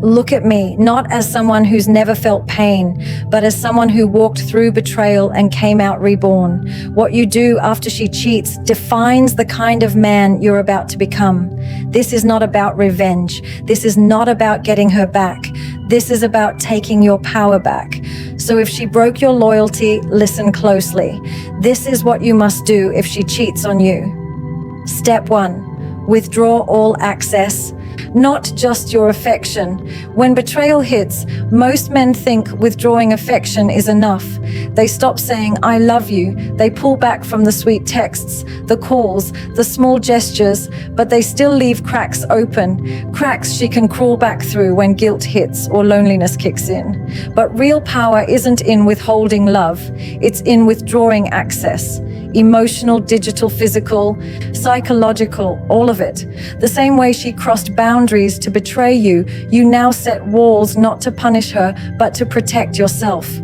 Look at me, not as someone who's never felt pain, but as someone who walked through betrayal and came out reborn. What you do after she cheats defines the kind of man you're about to become. This is not about revenge. This is not about getting her back. This is about taking your power back. So if she broke your loyalty, listen closely. This is what you must do if she cheats on you. Step 1. Withdraw all access. Not just your affection. When betrayal hits, most men think withdrawing affection is enough. They stop saying, "I love you." They pull back from the sweet texts, the calls, the small gestures, but they still leave cracks open. Cracks she can crawl back through when guilt hits or loneliness kicks in. But real power isn't in withholding love. It's in withdrawing access. Emotional, digital, physical, psychological, all of it. The same way she crossed boundaries to betray you, you now set walls not to punish her, but to protect yourself.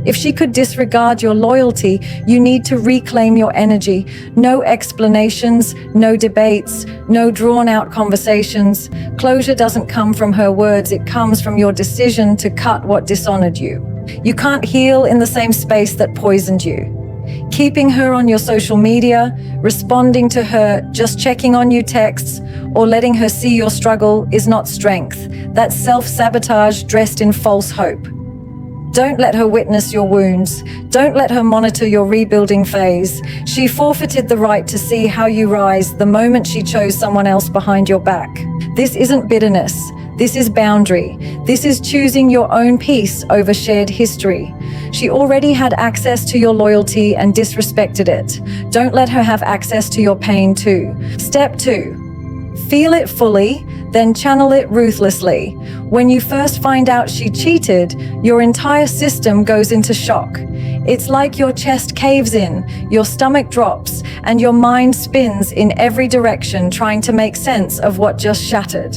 If she could disregard your loyalty, you need to reclaim your energy. No explanations, no debates, no drawn-out conversations. Closure doesn't come from her words, it comes from your decision to cut what dishonored you. You can't heal in the same space that poisoned you. Keeping her on your social media, responding to her, just checking on you texts, or letting her see your struggle is not strength. That's self-sabotage dressed in false hope. Don't let her witness your wounds. Don't let her monitor your rebuilding phase. She forfeited the right to see how you rise the moment she chose someone else behind your back. This isn't bitterness. This is boundary. This is choosing your own peace over shared history. She already had access to your loyalty and disrespected it. Don't let her have access to your pain too. Step 2. Feel it fully, then channel it ruthlessly. When you first find out she cheated, your entire system goes into shock. It's like your chest caves in, your stomach drops, and your mind spins in every direction trying to make sense of what just shattered.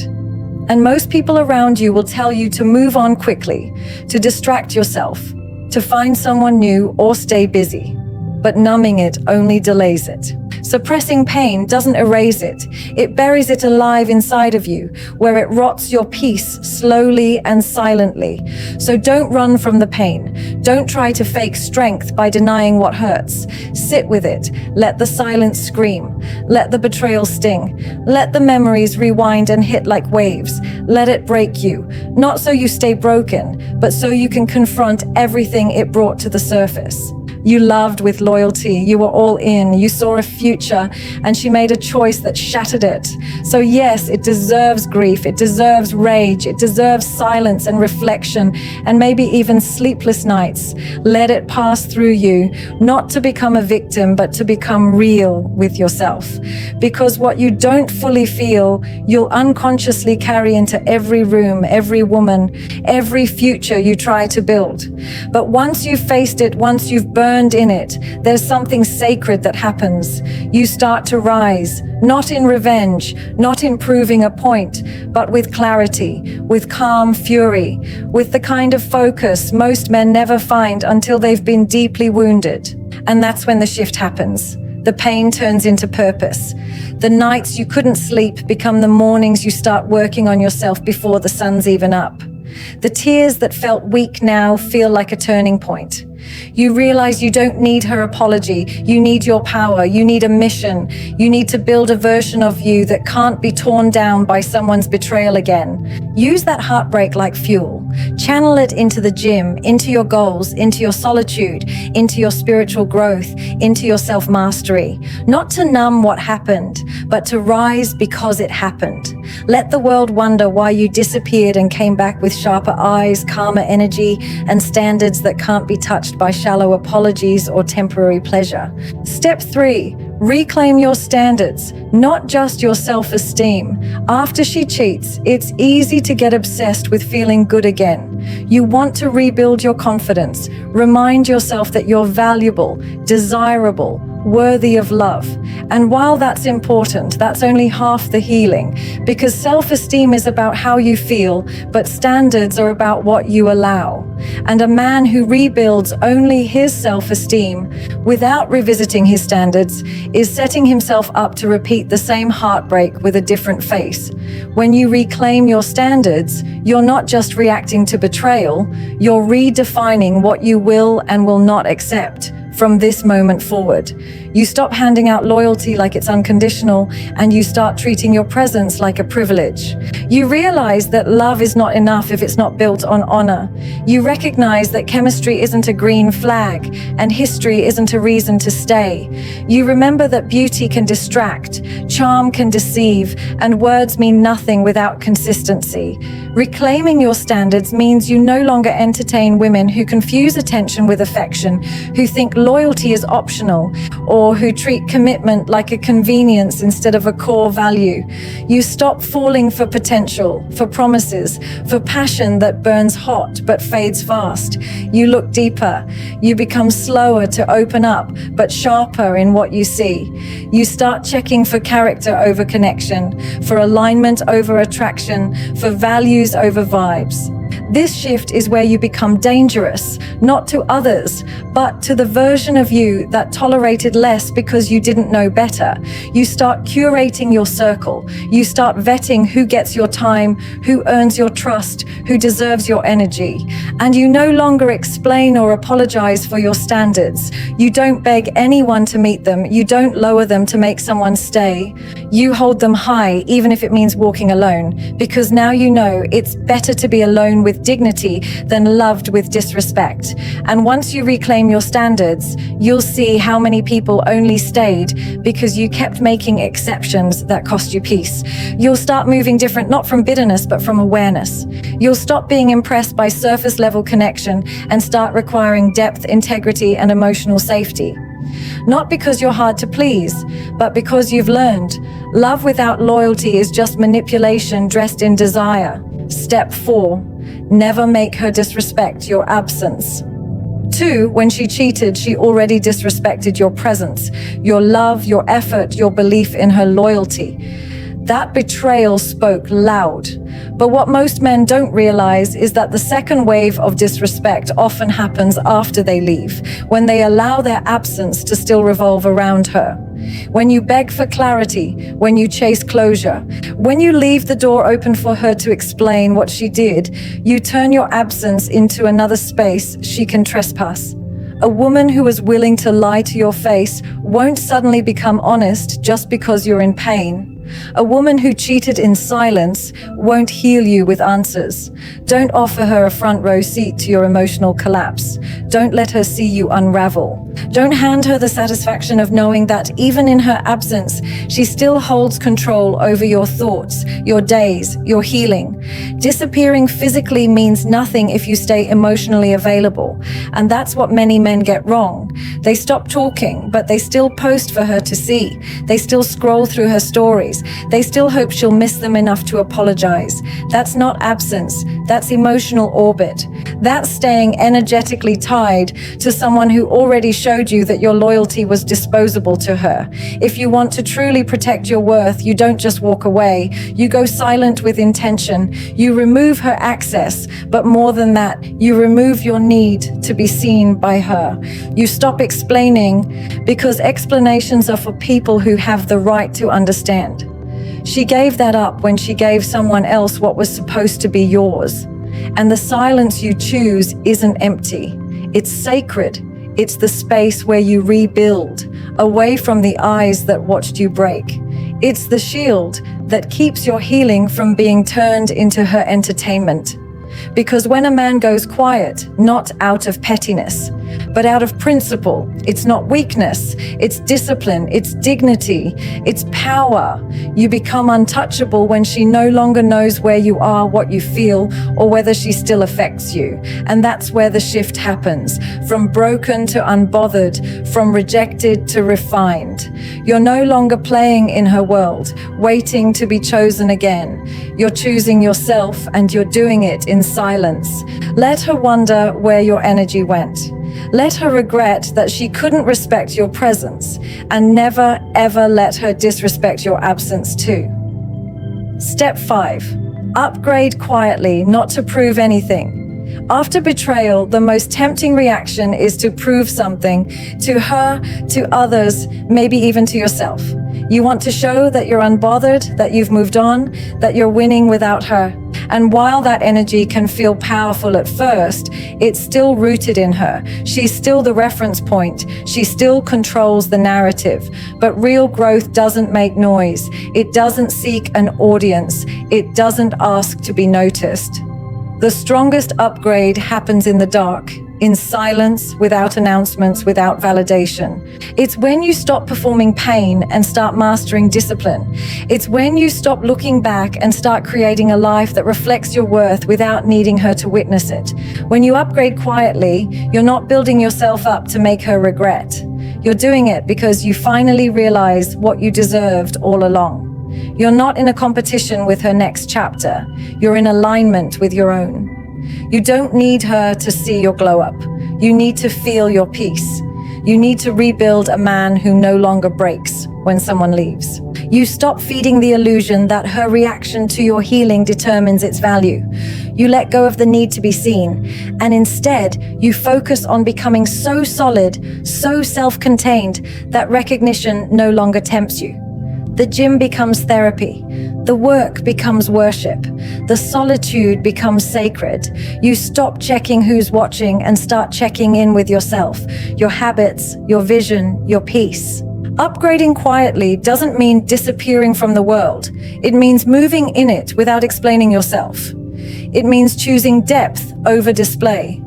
And most people around you will tell you to move on quickly, to distract yourself, to find someone new or stay busy. But numbing it only delays it. Suppressing pain doesn't erase it. It buries it alive inside of you, where it rots your peace slowly and silently. So don't run from the pain. Don't try to fake strength by denying what hurts. Sit with it. Let the silence scream. Let the betrayal sting. Let the memories rewind and hit like waves. Let it break you. Not so you stay broken, but so you can confront everything it brought to the surface. You loved with loyalty, you were all in, you saw a future, and she made a choice that shattered it. So yes, it deserves grief, it deserves rage, it deserves silence and reflection, and maybe even sleepless nights. Let it pass through you, not to become a victim, but to become real with yourself. Because what you don't fully feel, you'll unconsciously carry into every room, every woman, every future you try to build. But once you've faced it, once you've burned in it, there's something sacred that happens. You start to rise, not in revenge, not in proving a point, but with clarity, with calm fury, with the kind of focus most men never find until they've been deeply wounded. And that's when the shift happens. The pain turns into purpose. The nights you couldn't sleep become the mornings you start working on yourself before the sun's even up. The tears that felt weak now feel like a turning point. You realize you don't need her apology. You need your power. You need a mission. You need to build a version of you that can't be torn down by someone's betrayal again. Use that heartbreak like fuel. Channel it into the gym, into your goals, into your solitude, into your spiritual growth, into your self-mastery. Not to numb what happened, but to rise because it happened. Let the world wonder why you disappeared and came back with sharper eyes, calmer energy, and standards that can't be touched by shallow apologies or temporary pleasure. Step 3. Reclaim your standards, not just your self-esteem. After she cheats, it's easy to get obsessed with feeling good again. You want to rebuild your confidence. Remind yourself that you're valuable, desirable, worthy of love. And while that's important, that's only half the healing, because self-esteem is about how you feel, but standards are about what you allow. And a man who rebuilds only his self-esteem without revisiting his standards is setting himself up to repeat the same heartbreak with a different face. When you reclaim your standards, you're not just reacting to betrayal, you're redefining what you will and will not accept from this moment forward. You stop handing out loyalty like it's unconditional, and you start treating your presence like a privilege. You realize that love is not enough if it's not built on honor. You recognize that chemistry isn't a green flag, and history isn't a reason to stay. You remember that beauty can distract, charm can deceive, and words mean nothing without consistency. Reclaiming your standards means you no longer entertain women who confuse attention with affection, who think loyalty is optional, or who treat commitment like a convenience instead of a core value. You stop falling for potential, for promises, for passion that burns hot but fades fast. You look deeper. You become slower to open up, but sharper in what you see. You start checking for character over connection, for alignment over attraction, for values over vibes. This shift is where you become dangerous, not to others, but to the version of you that tolerated less because you didn't know better. You start curating your circle. You start vetting who gets your time, who earns your trust, who deserves your energy. And you no longer explain or apologize for your standards. You don't beg anyone to meet them. You don't lower them to make someone stay. You hold them high, even if it means walking alone, because now you know it's better to be alone with dignity than loved with disrespect. And once you reclaim your standards, you'll see how many people only stayed because you kept making exceptions that cost you peace. You'll start moving different, not from bitterness, but from awareness. You'll stop being impressed by surface level connection and start requiring depth, integrity, and emotional safety. Not because you're hard to please, but because you've learned love without loyalty is just manipulation dressed in desire. Step 4. Never make her disrespect your absence. 2. When she cheated, she already disrespected your presence, your love, your effort, your belief in her loyalty. That betrayal spoke loud. But what most men don't realize is that the second wave of disrespect often happens after they leave, when they allow their absence to still revolve around her. When you beg for clarity, when you chase closure, when you leave the door open for her to explain what she did, you turn your absence into another space she can trespass. A woman who is willing to lie to your face won't suddenly become honest just because you're in pain. A woman who cheated in silence won't heal you with answers. Don't offer her a front row seat to your emotional collapse. Don't let her see you unravel. Don't hand her the satisfaction of knowing that even in her absence, she still holds control over your thoughts, your days, your healing. Disappearing physically means nothing if you stay emotionally available. And that's what many men get wrong. They stop talking, but they still post for her to see. They still scroll through her stories. They still hope she'll miss them enough to apologize. That's not absence. That's emotional orbit. That's staying energetically tied to someone who already showed you that your loyalty was disposable to her. If you want to truly protect your worth, you don't just walk away. You go silent with intention. You remove her access, but more than that, you remove your need to be seen by her. You stop explaining because explanations are for people who have the right to understand. She gave that up when she gave someone else what was supposed to be yours. And the silence you choose isn't empty. It's sacred. It's the space where you rebuild, away from the eyes that watched you break. It's the shield that keeps your healing from being turned into her entertainment. Because when a man goes quiet, not out of pettiness, but out of principle, it's not weakness, it's discipline, it's dignity, it's power. You become untouchable when she no longer knows where you are, what you feel, or whether she still affects you. And that's where the shift happens, from broken to unbothered, from rejected to refined. You're no longer playing in her world, waiting to be chosen again. You're choosing yourself, and you're doing it in silence. Let her wonder where your energy went. Let her regret that she couldn't respect your presence, and never ever let her disrespect your absence too. Step 5. Upgrade quietly, not to prove anything. After betrayal, the most tempting reaction is to prove something to her, to others, maybe even to yourself. You want to show that you're unbothered, that you've moved on, that you're winning without her. And while that energy can feel powerful at first, it's still rooted in her. She's still the reference point. She still controls the narrative. But real growth doesn't make noise. It doesn't seek an audience. It doesn't ask to be noticed. The strongest upgrade happens in the dark, in silence, without announcements, without validation. It's when you stop performing pain and start mastering discipline. It's when you stop looking back and start creating a life that reflects your worth without needing her to witness it. When you upgrade quietly, you're not building yourself up to make her regret. You're doing it because you finally realize what you deserved all along. You're not in a competition with her next chapter. You're in alignment with your own. You don't need her to see your glow up. You need to feel your peace. You need to rebuild a man who no longer breaks when someone leaves. You stop feeding the illusion that her reaction to your healing determines its value. You let go of the need to be seen, and instead, you focus on becoming so solid, so self-contained, that recognition no longer tempts you. The gym becomes therapy. The work becomes worship. The solitude becomes sacred. You stop checking who's watching and start checking in with yourself, your habits, your vision, your peace. Upgrading quietly doesn't mean disappearing from the world. It means moving in it without explaining yourself. It means choosing depth over display.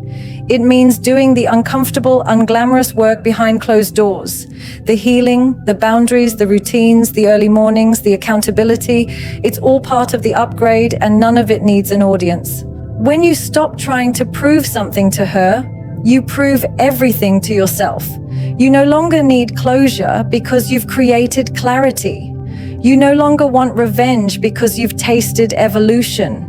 It means doing the uncomfortable, unglamorous work behind closed doors. The healing, the boundaries, the routines, the early mornings, the accountability, it's all part of the upgrade, and none of it needs an audience. When you stop trying to prove something to her, you prove everything to yourself. You no longer need closure because you've created clarity. You no longer want revenge because you've tasted evolution.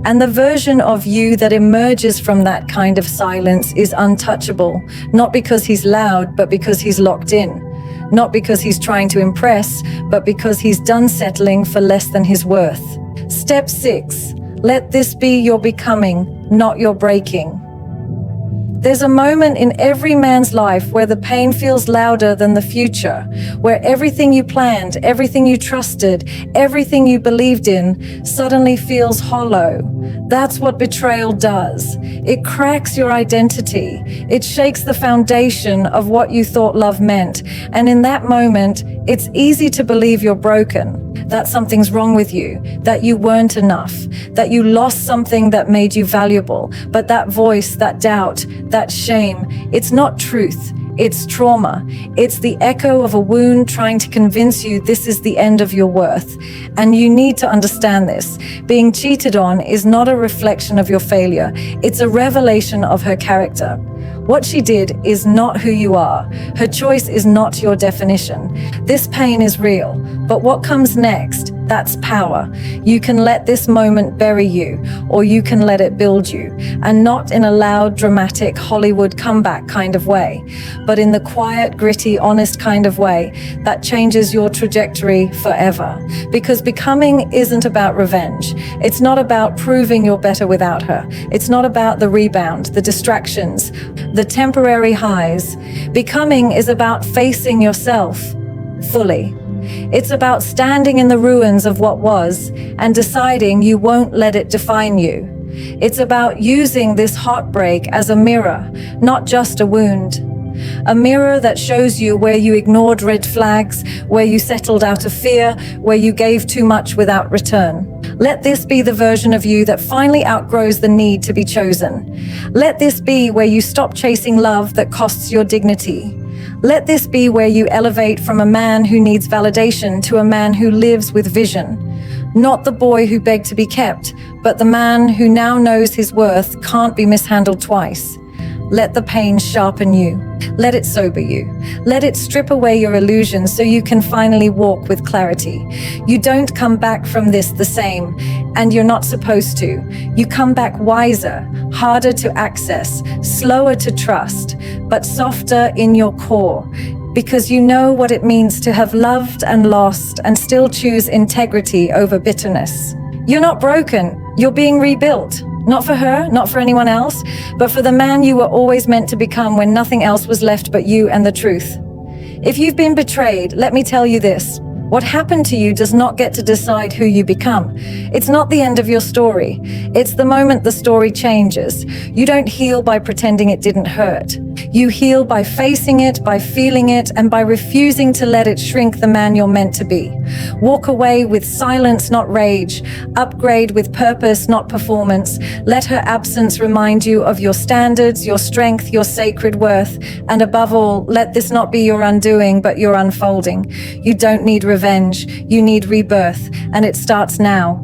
And the version of you that emerges from that kind of silence is untouchable, not because he's loud, but because he's locked in. Not because he's trying to impress, but because he's done settling for less than his worth. Step 6. Let this be your becoming, not your breaking. There's a moment in every man's life where the pain feels louder than the future, where everything you planned, everything you trusted, everything you believed in suddenly feels hollow. That's what betrayal does. It cracks your identity. It shakes the foundation of what you thought love meant. And in that moment, it's easy to believe you're broken, that something's wrong with you, that you weren't enough, that you lost something that made you valuable. But that voice, that doubt, that shame, it's not truth. It's trauma. It's the echo of a wound trying to convince you this is the end of your worth. And you need to understand this. Being cheated on is not a reflection of your failure. It's a revelation of her character. What she did is not who you are. Her choice is not your definition. This pain is real, but what comes next, that's power. You can let this moment bury you, or you can let it build you, and not in a loud, dramatic Hollywood comeback kind of way, but in the quiet, gritty, honest kind of way that changes your trajectory forever. Because becoming isn't about revenge. It's not about proving you're better without her. It's not about the rebound, the distractions, the temporary highs. Becoming is about facing yourself fully. It's about standing in the ruins of what was and deciding you won't let it define you. It's about using this heartbreak as a mirror, not just a wound. A mirror that shows you where you ignored red flags, where you settled out of fear, where you gave too much without return. Let this be the version of you that finally outgrows the need to be chosen. Let this be where you stop chasing love that costs your dignity. Let this be where you elevate from a man who needs validation to a man who lives with vision. Not the boy who begged to be kept, but the man who now knows his worth can't be mishandled twice. Let the pain sharpen you. Let it sober you. Let it strip away your illusions so you can finally walk with clarity. You don't come back from this the same, and you're not supposed to. You come back wiser, harder to access, slower to trust, but softer in your core, because you know what it means to have loved and lost and still choose integrity over bitterness. You're not broken. You're being rebuilt. Not for her, not for anyone else, but for the man you were always meant to become when nothing else was left but you and the truth. If you've been betrayed, let me tell you this. What happened to you does not get to decide who you become. It's not the end of your story. It's the moment the story changes. You don't heal by pretending it didn't hurt. You heal by facing it, by feeling it, and by refusing to let it shrink the man you're meant to be. Walk away with silence, not rage. Upgrade with purpose, not performance. Let her absence remind you of your standards, your strength, your sacred worth. And above all, let this not be your undoing, but your unfolding. You don't need revenge. You need rebirth, and it starts now.